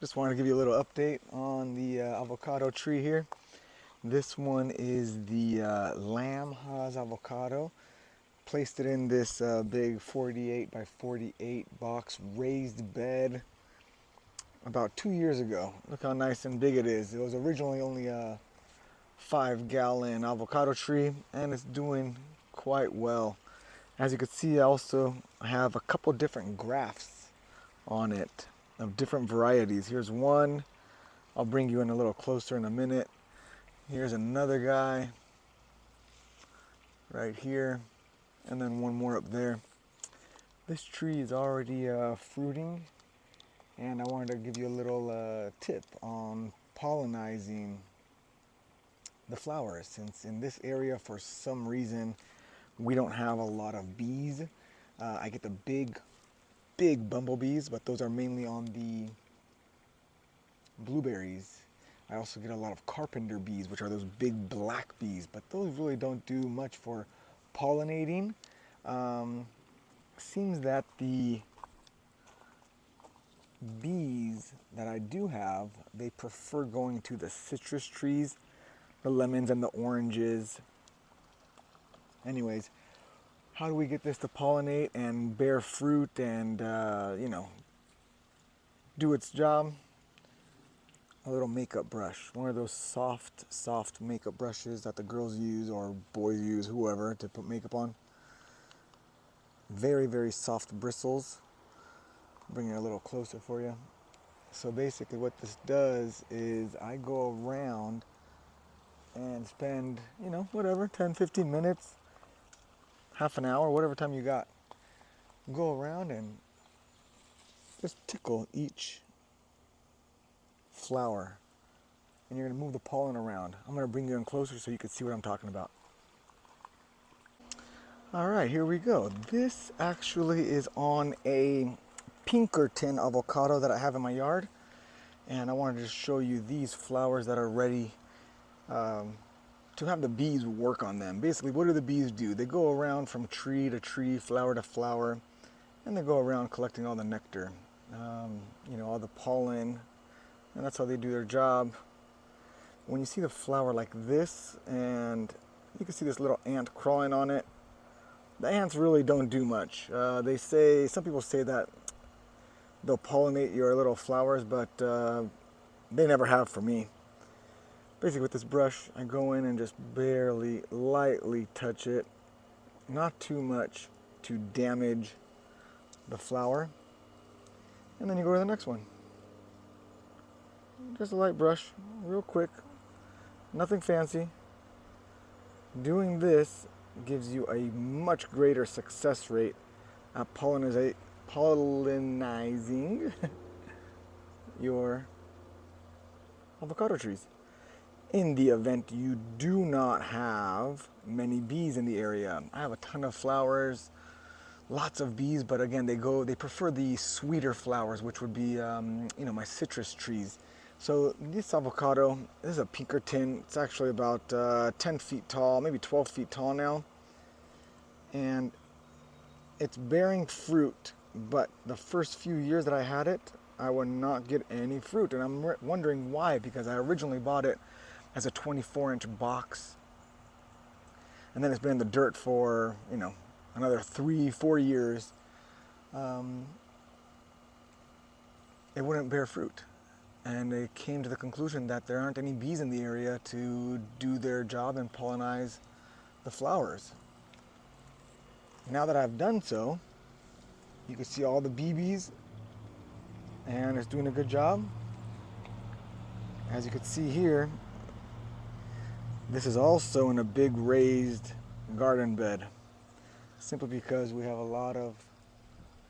Just wanted to give you a little update on the avocado tree here. This one is the Lamb Haas avocado. Placed it in this big 48 by 48 box raised bed about 2 years ago. Look how nice and big it is. It was originally only a 5-gallon avocado tree, and it's doing quite well. As you can see, I also have a couple different grafts on it of different varieties. Here's one. I'll bring you in a little closer in a minute. Here's another guy right here, and then one more up there. This tree is already fruiting, and I wanted to give you a little tip on pollinizing the flowers, since in this area for some reason we don't have a lot of bees. I get the big bumblebees, but those are mainly on the blueberries. I also get a lot of carpenter bees, which are those big black bees, but those really don't do much for pollinating. Seems that the bees that I do have, they prefer going to the citrus trees, the lemons and the oranges. Anyways, how do we get this to pollinate and bear fruit and, do its job? A little makeup brush, one of those soft makeup brushes that the girls use or boys use, whoever, to put makeup on. Very soft bristles. Bring it a little closer for you. So basically what this does is I go around and spend, whatever, 10-15 minutes, half an hour, whatever time you got. Go around and just tickle each flower, and you're going to move the pollen around. I'm going to bring you in closer so you can see what I'm talking about. Alright, here we go. This actually is on a Pinkerton avocado that I have in my yard, and I wanted to show you these flowers that are ready to have the bees work on them. Basically, what do the bees do? They go around from tree to tree, flower to flower, and they go around collecting all the nectar, all the pollen, and that's how they do their job. When you see the flower like this, and you can see this little ant crawling on it, the ants really don't do much. Some people say that they'll pollinate your little flowers, but they never have for me. Basically with this brush, I go in and just barely, lightly touch it, not too much to damage the flower, and then you go to the next one. Just a light brush, real quick, nothing fancy. Doing this gives you a much greater success rate at pollinizing your avocado trees. In the event you do not have many bees in the area, I have a ton of flowers, lots of bees, but again, they prefer the sweeter flowers, which would be, my citrus trees. So this avocado, this is a Pinkerton. It's actually about 10 feet tall, maybe 12 feet tall now. And it's bearing fruit, but the first few years that I had it, I would not get any fruit. And I'm wondering why, because I originally bought it as a 24-inch box. And then it's been in the dirt for, another 3-4 years. It wouldn't bear fruit. And they came to the conclusion that there aren't any bees in the area to do their job and pollinize the flowers. Now that I've done so, you can see all the BBs, and it's doing a good job. As you can see here, this is also in a big raised garden bed, simply because we have a lot of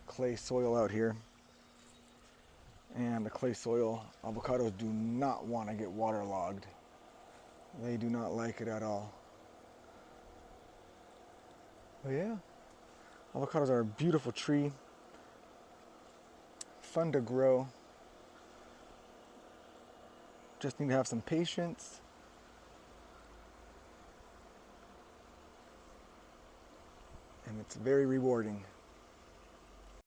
clay soil out here. And the clay soil, avocados do not want to get waterlogged. They do not like it at all. But yeah, avocados are a beautiful tree, fun to grow. Just need to have some patience. And it's very rewarding.